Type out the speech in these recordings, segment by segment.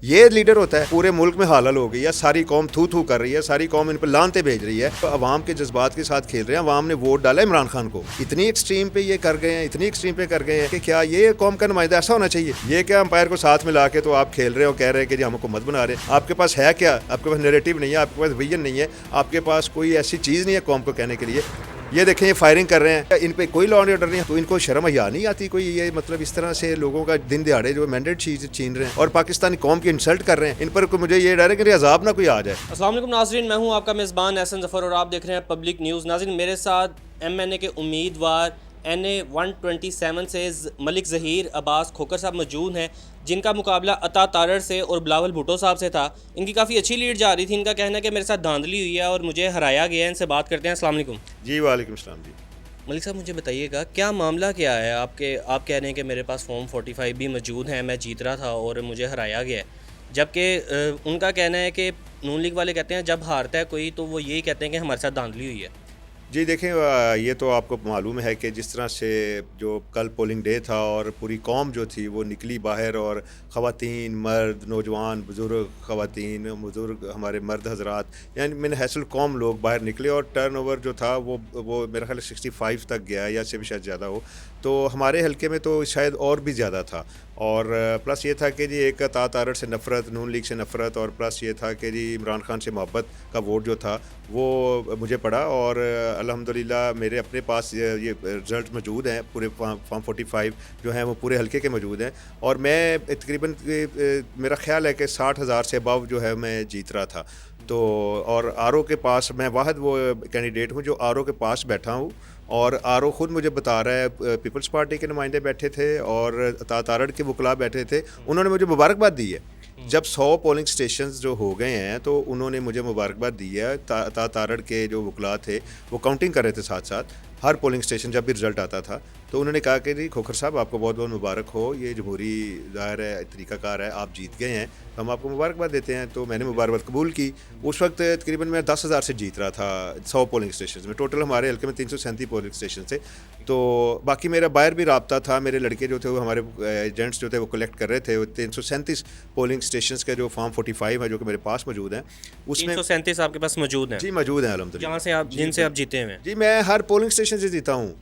ये लीडर होता है। पूरे मुल्क में हालत हो गई है, सारी कौम थू थू कर रही है, सारी कौम इन पर लानते भेज रही है, तो अवाम के जज्बात के साथ खेल रहे हैं। अवाम ने वोट डाला इमरान खान को। इतनी एक्सट्रीम पे ये कर गए हैं, इतनी एक्सट्रीम पे कर गए हैं कि क्या ये कौम का नुमाइंदा ऐसा होना चाहिए? ये क्या अंपायर को साथ मिला के तो आप खेल रहे हो, कह रहे हैं कि जी हम हुकूमत बना रहे हैं। आपके पास है क्या? आपके पास नैरेटिव नहीं है, आपके पास विजन नहीं है, आपके पास कोई ऐसी चीज़ नहीं है कौम को कहने के लिए। ये देखें, ये फायरिंग कर रहे हैं, इन पे कोई लॉ एंड ऑर्डर नहीं है, तो इनको शर्म हया नहीं आती कोई? ये मतलब इस तरह से लोगों का दिन दिहाड़े जो मैंडेट छीन रहे हैं और पाकिस्तानी कौम की इंसल्ट कर रहे हैं। इन पर मुझे ये डर है कि अजाब ना कोई आ जाए। अस्सलाम वालेकुम नाज़रीन, मैं हूं आपका मेज़बान एहसन ज़फ़र और आप देख रहे हैं पब्लिक न्यूज़। नाज़रीन, मेरे साथ MNA के उम्मीदवार NA 127 से मलिक ज़हीर अब्बास खोकर साहब मौजूद हैं, जिनका मुकाबला अता तारड़ से और बिलावल भुट्टो साहब से था। इनकी काफ़ी अच्छी लीड जा रही थी। इनका कहना है कि मेरे साथ धांधली हुई है और मुझे हराया गया है। इनसे बात करते हैं। अस्सलाम वालेकुम जी वालेकुम सलाम जी। मलिक साहब, मुझे बताइएगा क्या मामला क्या है? आप कह रहे हैं कि मेरे पास फॉर्म 45 भी मौजूद हैं, मैं जीत रहा था और मुझे हराया गया है, जबकि उनका कहना है कि नून लीग वाले कहते हैं जब हारता है कोई तो वो यही कहते हैं कि हमारे साथ धांधली हुई है। जी देखें, ये तो आपको मालूम है कि जिस तरह से जो कल पोलिंग डे था और पूरी कौम जो थी वो निकली बाहर, और ख़वातीन, मर्द, नौजवान, बुज़ुर्ग, ख़वातीन, बुज़ुर्ग, हमारे मर्द हजरात, यानी मैंने हैसल कौम लोग बाहर निकले और टर्नओवर जो था वो मेरा ख्याल 65 तक गया या इससे भी शायद ज़्यादा हो। तो हमारे हलके में तो शायद और भी ज़्यादा था। और प्लस ये था कि जी एक अता तारड़ से नफ़रत, नून लीग से नफ़रत, और प्लस ये था कि जी इमरान खान से मोहब्बत का वोट जो था वो मुझे पड़ा। और अल्हम्दुलिल्लाह मेरे अपने पास ये रिज़ल्ट मौजूद हैं, पूरे फॉर्म 45 जो हैं वो पूरे हलके के मौजूद हैं। और मैं तकरीबन मेरा ख्याल है कि 60,000 से अबव जो है मैं जीत रहा था। तो और RO के पास मैं वाहिद वो कैंडिडेट हूँ जो RO के पास बैठा हूँ, और RO ख़ुद मुझे बता रहा है पीपल्स पार्टी के नुमाइंदे बैठे थे और अता तारड़ के वकला बैठे थे, उन्होंने मुझे मुबारकबाद दी है। जब 100 पोलिंग स्टेशंस जो हो गए हैं तो उन्होंने मुझे मुबारकबाद दी है। अता तारड़ के जो वकला थे वो काउंटिंग कर रहे थे साथ साथ हर पोलिंग स्टेशन जब भी रिज़ल्ट आता था, तो उन्होंने कहा कि जी खोखर साहब आपको बहुत बहुत मुबारक हो, ये जमहूरी ज़ाहिर है तरीक़ाकार है, आप जीत गए हैं तो हम आपको मुबारकबाद देते हैं। तो मैंने मुबारकबाद कबूल की। उस वक्त तकरीबन मैं 10,000 से जीत रहा था 100 पोलिंग स्टेशन में। टोटल हमारे हल्के में 337 पोलिंग स्टेशन थे। तो बाकी मेरा बाहर भी रब्ता था, मेरे लड़के जो थे वो हमारे एजेंट्स जो थे वो कलेक्ट कर रहे थे। वो 337 पोलिंग स्टेशन के जो फॉर्म 45 है जो कि मेरे पास मौजूद हैं, उसमें 337 आपके पास मौजूद हैं? जी मौजूद हैं अल्हम्दुलिल्लाह। जहाँ से आप जिनसे आप जीते हैं? जी मैं हर पोलिंग स्टेशन से जीता हूँ।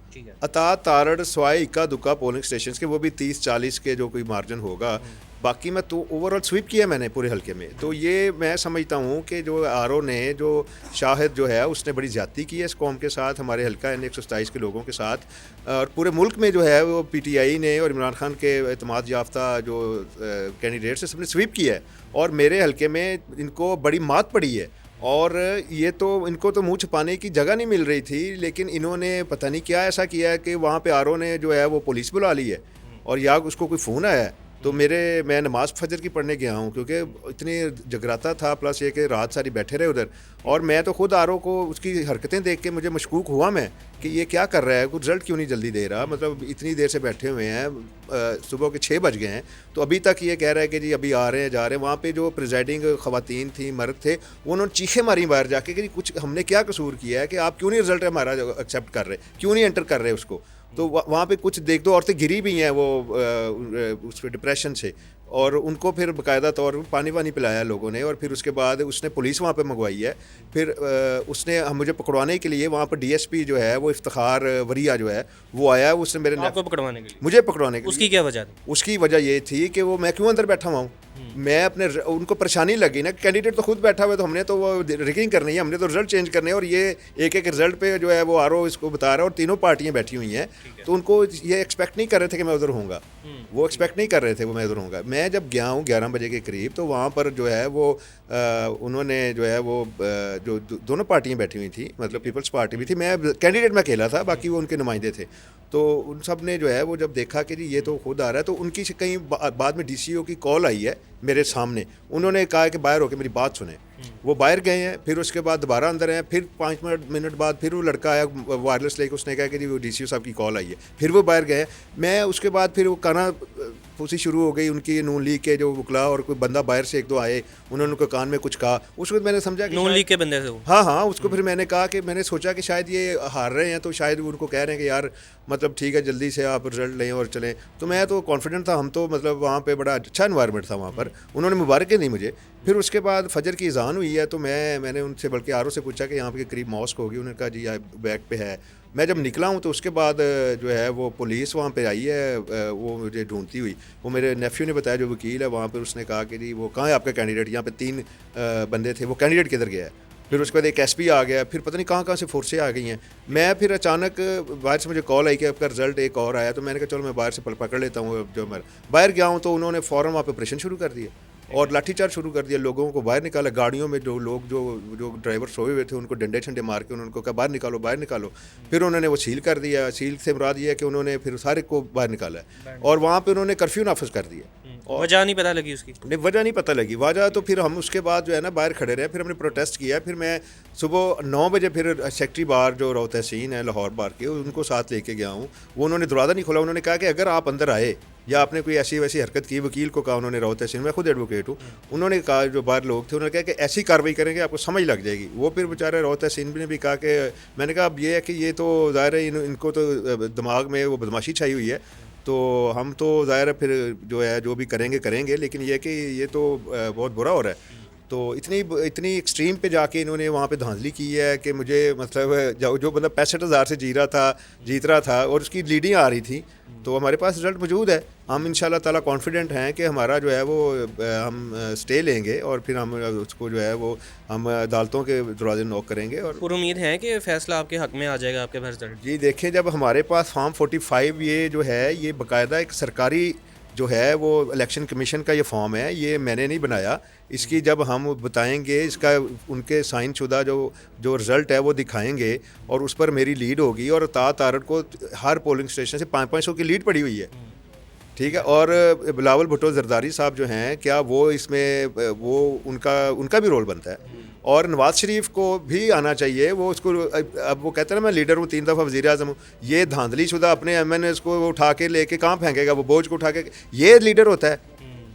अता तारड़ स्वाय इक्का दुक्का पोलिंग स्टेशन के, वो भी 30-40 के जो कोई मार्जिन होगा। बाकी मैं तो ओवरऑल स्वीप किया मैंने पूरे हलके में। तो ये मैं समझता हूँ कि जो RO ने जो शाहिद जो है उसने बड़ी ज़्यादती की है इस कौम के साथ, हमारे हलका है 127 के लोगों के साथ। और पूरे मुल्क में जो है वो PTI ने और इमरान खान के एतमाद याफ्ता जो कैंडिडेट्स है सबने स्वीप किया है, और मेरे हलके में इनको बड़ी मात पड़ी है। और ये तो इनको तो मुंह छुपाने की जगह नहीं मिल रही थी, लेकिन इन्होंने पता नहीं क्या ऐसा किया है कि वहाँ पे RO ने जो है वो पुलिस बुला ली है, और या उसको कोई फ़ोन आया है। तो मैं नमाज़ फजर की पढ़ने गया हूँ क्योंकि इतनी जगराता था, प्लस ये कि रात सारी बैठे रहे उधर। और मैं तो खुद RO को उसकी हरकतें देख के मुझे मशकूक हुआ मैं कि ये क्या कर रहा है, कुछ रिज़ल्ट क्यों नहीं जल्दी दे रहा। मतलब इतनी देर से बैठे हुए हैं, सुबह के 6 बज गए हैं, तो अभी तक ये कह रहा है कि जी अभी आ रहे हैं जा रहे हैं। वहाँ पे जो प्रिजाइडिंग ख़वातीन थी, मर्द थे, उन्होंने चीखें मारी बाहर जाके कि कुछ हमने क्या कसूर किया है कि आप क्यों नहीं रिज़ल्ट हमारा एक्सेप्ट कर रहे, क्यों नहीं एंटर कर रहे उसको। तो वहाँ पे कुछ देख दो औरतें गिरी भी हैं वो उस पर डिप्रेशन से, और उनको फिर बाकायदा तौर पर पानी वानी पिलाया लोगों ने। और फिर उसके बाद उसने पुलिस वहाँ पे मंगवाई है। फिर उसने मुझे पकड़वाने के लिए वहाँ पर DSP जो है वो इफ्तिखार वरिया जो है वो आया, उसने मेरे आपको पकड़वाने के लिए? मुझे पकड़वाने के लिए। उसकी क्या वजह थी? उसकी वजह ये थी कि वो मैं क्यों अंदर बैठा हुआ हूँ। मैं अपने उनको परेशानी लगी ना, कैंडिडेट तो खुद बैठा हुआ है, तो हमने तो वो रिगिंग करनी है, हमने तो रिजल्ट चेंज करने हैं। और ये एक एक रिजल्ट पे जो है वो RO इसको बता रहा है, और तीनों पार्टियां बैठी हुई हैं, तो उनको ये एक्सपेक्ट नहीं कर रहे थे कि मैं उधर होऊंगा। वो एक्सपेक्ट नहीं कर रहे थे वो मैं उधर होऊंगा। मैं जब गया हूँ 11 बजे के करीब, तो वहाँ पर जो है वो उन्होंने जो है वो जो दोनों पार्टियां बैठी हुई थी, मतलब पीपल्स पार्टी भी थी, मैं कैंडिडेट मैं अकेला था, बाकी वो उनके नुमाइंदे थे। तो उन सब ने जो है वो जब देखा कि जी ये तो खुद आ रहा है, तो उनकी कहीं बाद में DCO की कॉल आई है मेरे सामने। उन्होंने कहा कि बाहर होकर मेरी बात सुने। वो बाहर गए हैं, फिर उसके बाद दोबारा अंदर हैं, फिर 5 मिनट बाद फिर वो लड़का आया वायरलेस लेके, उसने कहा कि जी वो DCO साहब की कॉल आई है। फिर वो बाहर गए। मैं उसके बाद फिर वो काना फूसी शुरू हो गई उनकी, नून लीग के जो वकला और कोई बंदा बाहर से 1-2 आए, उन्होंने उनके कान में कुछ कहा। उस वक्त मैंने समझा कि नून लीग के बंदे थे वो? हाँ, उसको फिर मैंने कहा कि मैंने सोचा कि शायद ये हार रहे हैं, तो शायद उनको कह रहे हैं कि यार मतलब ठीक है जल्दी से आप रिजल्ट लें और चलें। तो मैं तो कॉन्फिडेंट था, हम तो मतलब वहाँ पे बड़ा अच्छा इन्वायरमेंट था वहाँ पर। उन्होंने मुबारकें दी मुझे। फिर उसके बाद फजर की अज़ान हुई है तो मैंने उनसे बल्कि आर ओ से पूछा कि यहाँ पे करीब मॉस्क होगी। उन्होंने कहा जी यहाँ बैक पे है। मैं जब निकला हूँ तो उसके बाद जो है वो पुलिस वहाँ पे आई है, वो मुझे ढूंढती हुई। वो मेरे नेफ्यू ने बताया जो वकील है वहाँ पर, उसने कहा कि जी वो कहाँ है आपका कैंडिडेट, यहाँ पे 3 बंदे थे, वो कैंडिडेट किधर गया है। फिर उसके बाद एक एसपी आ गया, फिर पता नहीं कहाँ कहाँ से फोर्सें आ गई हैं। मैं फिर अचानक बाहर से मुझे कॉल आई कि आपका रिजल्ट एक और आया। तो मैंने कहा चलो मैं बाहर से पकड़ लेता हूँ। जो मैं बाहर गया हूँ तो उन्होंने फ़ौरन वहाँ पे ऑपरेशन शुरू कर दिया और लाठीचार्ज शुरू कर दिया। लोगों को बाहर निकाला, गाड़ियों में जो लोग जो ड्राइवर सोए हुए थे उनको डंडे शंडे मार के उनको कहा बाहर निकालो बाहर निकालो। फिर उन्होंने वो सील कर दिया। सील से मुराद ये है कि उन्होंने फिर सारे को बाहर निकाला है और वहाँ पर उन्होंने कर्फ्यू नाफिज कर दिया। वजह नहीं पता लगी उसकी? नहीं, वजह नहीं पता लगी। वजह तो फिर हम उसके बाद जो है ना बाहर खड़े रहे, फिर हमने प्रोटेस्ट किया। फिर मैं सुबह 9 बजे फिर सेक्रेटरी बार जो राव तहसीन है लाहौर बार के, उनको साथ लेके गया हूँ। वो उन्होंने दरवाज़ा नहीं खोला। उन्होंने कहा कि अगर आप अंदर आए या आपने कोई ऐसी वैसी हरकत की, वकील को कहा उन्होंने राव तहसीन, मैं खुद एडवोकेट हूँ, उन्होंने कहा जो बाहर लोग थे उन्होंने कहा कि ऐसी कार्रवाई करेंगे आपको समझ लग जाएगी। वो फिर बेचारे राव तहसीन ने भी कहा कि, मैंने कहा अब ये है कि ये तो ज़ाहिर है इनको तो दिमाग में वो बदमाशी छाई हुई है, तो हम तो ज़ाहिर है फिर जो है जो भी करेंगे, लेकिन ये कि ये तो बहुत बुरा हो रहा है। तो इतनी एक्सट्रीम पे जाके इन्होंने वहाँ पे धांधली की है कि मुझे मतलब जो बंदा 65,000 से जीत रहा था और उसकी लीडिंग आ रही थी, तो हमारे पास रिजल्ट मौजूद है। हम इंशाल्लाह ताला कॉन्फिडेंट हैं कि हमारा जो है वो हम स्टे लेंगे और फिर हम उसको जो है वो हम अदालतों के दरवाजे नॉक करेंगे। और पूरी उम्मीद है कि फ़ैसला आपके हक़ में आ जाएगा आपके रिजल्ट? जी देखें, जब हमारे पास फॉर्म 45 ये जो है ये बाकायदा एक सरकारी जो है वो इलेक्शन कमीशन का ये फॉर्म है, ये मैंने नहीं बनाया। इसकी जब हम बताएंगे, इसका उनके साइन शुदा जो रिज़ल्ट है वो दिखाएंगे और उस पर मेरी लीड होगी। और तारड़ को हर पोलिंग स्टेशन से 500 की लीड पड़ी हुई है, ठीक है। और बिलावल भुट्टो जरदारी साहब जो हैं, क्या वो इसमें वो उनका भी रोल बनता है। और नवाज शरीफ को भी आना चाहिए। वो उसको अब वो कहते हैं ना मैं लीडर हूँ, 3 दफ़ा वज़ीर आज़म हूँ। ये धांधली शुदा अपने MNAs को उठा के लेके कहाँ फेंकेगा, वो बोझ को उठा के। ये लीडर होता है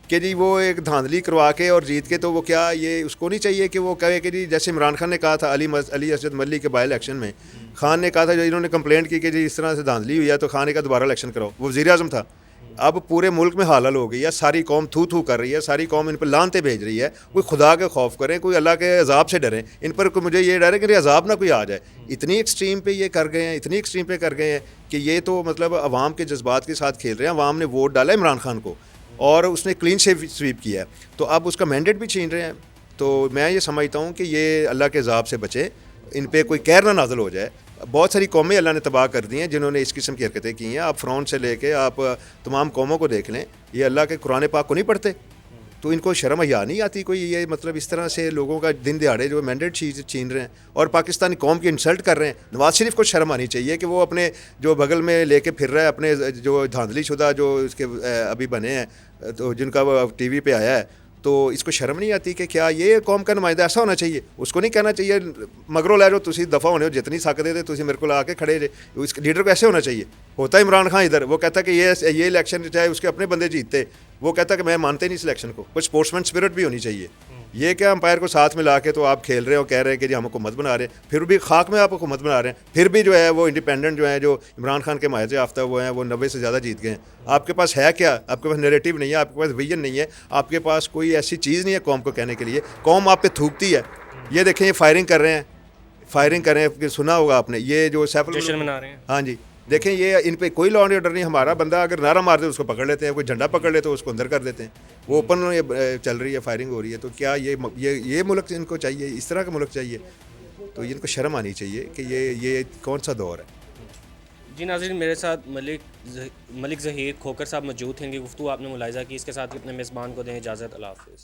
कि जी वो एक धांधली करवा के और जीत के, तो वो क्या ये उसको नहीं चाहिए कि वो कहे कि जी जैसे इमरान खान ने कहा था अली असद मल्ली के बाई इलेक्शन में, खान ने कहा था जो इन्होंने कंप्लेंट की कि जी इस तरह से धांधली हुई है तो खान का दोबारा इलेक्शन कराओ, वो वज़ीर आज़म था। अब पूरे मुल्क में हालत हो गई है, सारी कौम थू कर रही है, सारी कौम इन पर लानते भेज रही है। कोई खुदा के खौफ करें, कोई अल्लाह के अजाब से डरें। इन पर मुझे ये डर है कि अजाब ना कोई आ जाए। इतनी एक्सट्रीम पे ये कर गए हैं, इतनी एक्सट्रीम पे कर गए हैं कि ये तो मतलब अवाम के जज्बात के साथ खेल रहे हैं। अवाम ने वोट डाला इमरान खान को और उसने क्लीन स्वीप किया है, तो अब उसका मैंडेट भी छीन रहे हैं। तो मैं ये समझता हूँ कि ये अल्लाह के अजाब से बचे, इन पर कोई कहर ना नाज़िल हो जाए। बहुत सारी कौमें अल्लाह ने तबाह कर दी हैं जिन्होंने इस किस्म की हरकतें की हैं। आप फ़िरौन से लेके आप तमाम कौमों को देख लें, ये अल्लाह के कुरान पाक को नहीं पढ़ते, तो इनको शर्म हया नहीं आती कोई। ये मतलब इस तरह से लोगों का दिन दिहाड़े जो मैंडेट छीन रहे हैं और पाकिस्तानी कौम की इंसल्ट कर रहे हैं। नवाज शरीफ को शर्म आनी चाहिए कि वो अपने जो बगल में लेके फिर रहा है, अपने जो धांधली शुदा जो इसके अभी बने हैं, तो जिनका वो TV पे आया है, तो इसको शर्म नहीं आती कि क्या ये कौम का नुमाइंदा ऐसा होना चाहिए? उसको नहीं कहना चाहिए मगरों लै जाओ तुसी दफ़ा होने हो, जितनी ताकत है तुसी मेरे को आके खड़े जे। इस लीडर को ऐसे होना चाहिए। होता है इमरान खान इधर, वो कहता कि ये इलेक्शन चाहे उसके अपने बंदे जीतते, वो कहता कि मैं मानते नहीं इस इलेक्शन को। कुछ स्पोर्ट्समैन स्पिरिट भी होनी चाहिए। ये क्या अंपायर को साथ में ला के तो आप खेल रहे हो, कह रहे हैं कि जी हम हुकूमत बना रहे हैं, फिर भी खाक में आप हुकूमत बना रहे हैं। फिर भी जो है वो इंडिपेंडेंट जो है, जो इमरान खान के माहिर याफ्ता वो हैं, वो 90 से ज़्यादा जीत गए हैं। आपके पास है क्या? आपके पास नैरेटिव नहीं है, आपके पास विजन नहीं है, आपके पास कोई ऐसी चीज़ नहीं है कौम को कहने के लिए। कौम आप पे थूकती है। ये देखें, ये फायरिंग कर रहे हैं, सुना होगा आपने, ये जो जश्न मना रहे हैं। हाँ जी, देखें ये इन पे कोई लॉ एंड ऑर्डर नहीं। हमारा बंदा अगर नारा मार दे उसको पकड़ लेते हैं, कोई झंडा पकड़ लेते हैं उसको अंदर कर देते हैं। वो ओपन चल रही है, फायरिंग हो रही है। तो क्या ये मुल्क इनको चाहिए? इस तरह का मुल्क चाहिए? तो इनको शर्म आनी चाहिए कि ये कौन सा दौर है। जी नाज़रीन, मेरे साथ मलिक ज़हीर खोकर साहब मौजूद हैं। गुफ्तगू आपने मुलाहिज़ा की। इसके साथ ही अपने मेज़बान को दें इजाज़त। अल्लाह हाफ़िज़।